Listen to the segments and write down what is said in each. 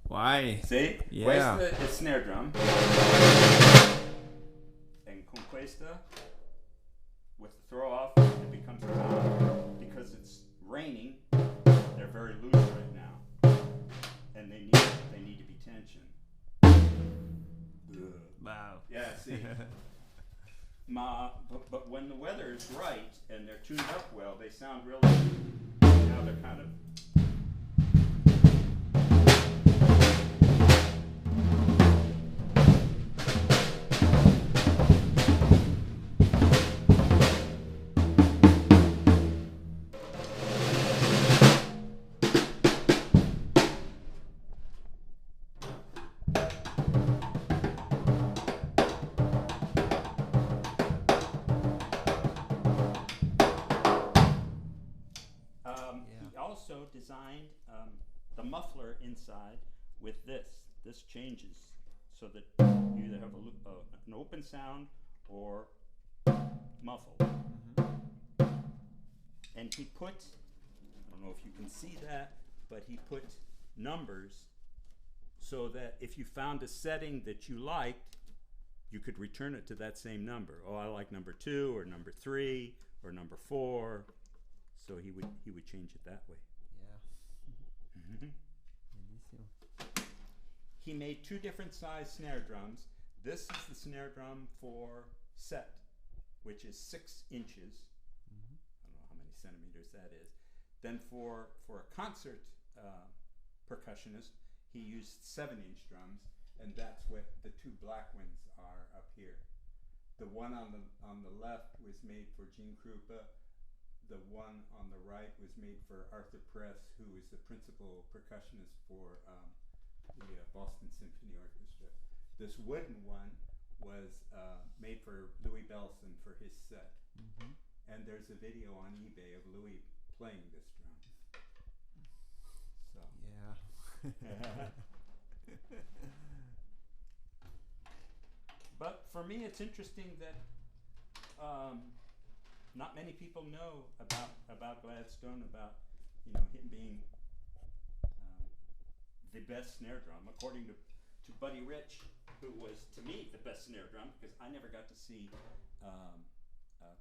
Why? See? Yeah. Questa is snare drum. And con questa, with the throw off, it becomes a tom. Because it's raining, they're very loose right now. And they need to be tensioned. Wow. Yeah, see. But when the weather is right and they're tuned up well, they sound really. Now they're kind of. He also designed the muffler inside with this. This changes so that you either have an open sound or muffled. And he put, I don't know if you can see that, but he put numbers so that if you found a setting that you liked, you could return it to that same number. Oh, I like number 2 or number 3 or number 4. So he would change it that way. Yeah. Bellissimo. He made 2 different size snare drums. This is the snare drum for set, which is 6 inches. I don't know how many centimeters that is. Then for a concert percussionist, he used 7-inch drums, and that's what the 2 black ones are up here. The one on the left was made for Gene Krupa. The one on the right was made for Arthur Press, who is the principal percussionist for the Boston Symphony Orchestra. This wooden one was made for Louis Bellson for his set. And there's a video on eBay of Louis playing this drum. So. Yeah. But for me, it's interesting that not many people know about Gladstone, about him being the best snare drum, according to Buddy Rich, who was to me the best snare drum, because I never got to see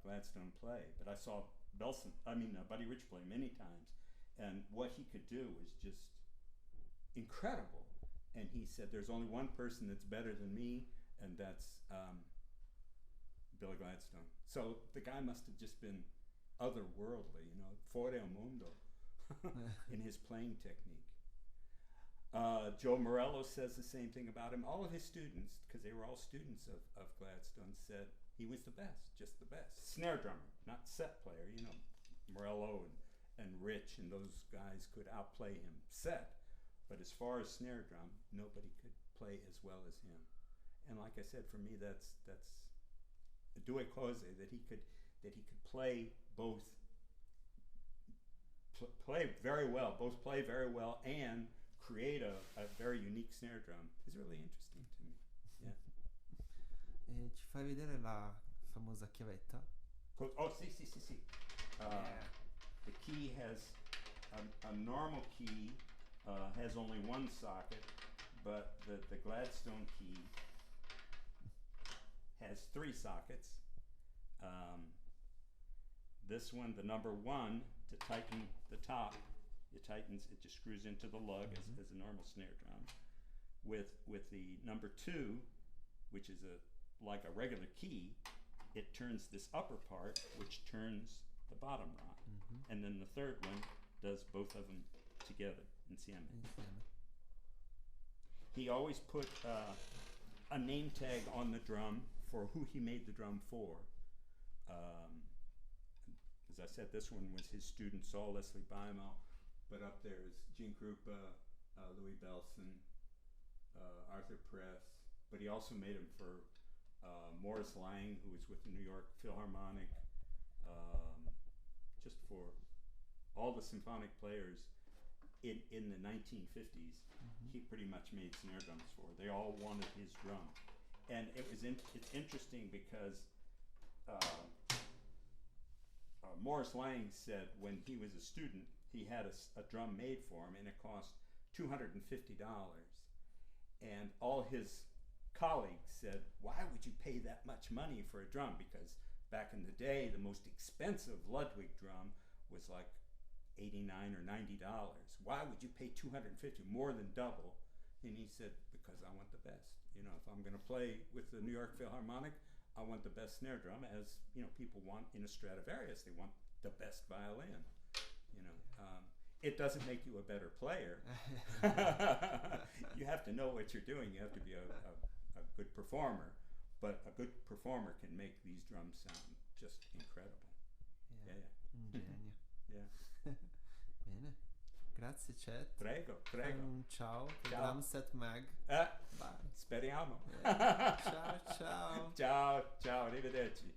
Gladstone play, but I saw Buddy Rich play many times, and what he could do was just incredible. And he said, "There's only one person that's better than me, and that's Billy Gladstone." So the guy must have just been otherworldly, fuori al mondo, in his playing technique. Joe Morello says the same thing about him. All of his students, because they were all students of Gladstone, said he was the best, just the best. Snare drummer, not set player. Morello and Rich and those guys could outplay him set, but as far as snare drum, nobody could play as well as him. And like I said, for me, that's due cause that he could play both, play very well, and create a very unique snare drum is really interesting to me. Yeah. Ci fai vedere la famosa chiavetta? Oh, sì. The key has a normal key has only one socket, but the Gladstone key has 3 sockets. This one, the number 1, to tighten the top, it just screws into the lug as a normal snare drum. With the number 2, which is like a regular key, it turns this upper part, which turns the bottom rod. And then the third one does both of them together, insieme. He always put a name tag on the drum for who he made the drum for. As I said, this one was his student Saul Leslie Bimo, but up there is Gene Krupa, Louis Bellson, Arthur Press, but he also made them for Morris Lang, who was with the New York Philharmonic, just for all the symphonic players in the 1950s. He pretty much made snare drums for. They all wanted his drum. And it's interesting because Morris Lang said when he was a student, he had a drum made for him, and it cost $250. And all his colleagues said, why would you pay that much money for a drum? Because back in the day, the most expensive Ludwig drum was like $89 or $90. Why would you pay $250, more than double? And he said, because I want the best. You know, if I'm going to play with the New York Philharmonic, I want the best snare drum, as you know, people want in a Stradivarius. They want the best violin. You know, it doesn't make you a better player. You have to know what you're doing. You have to be a good performer. But a good performer can make these drums sound just incredible. Yeah. Un Yeah. genio. Yeah. Bene. Grazie Chet. Prego, prego. Ciao. Ciao. DrumsetMag. Bye. Bye. Speriamo. Ciao, ciao. Ciao, ciao, arrivederci.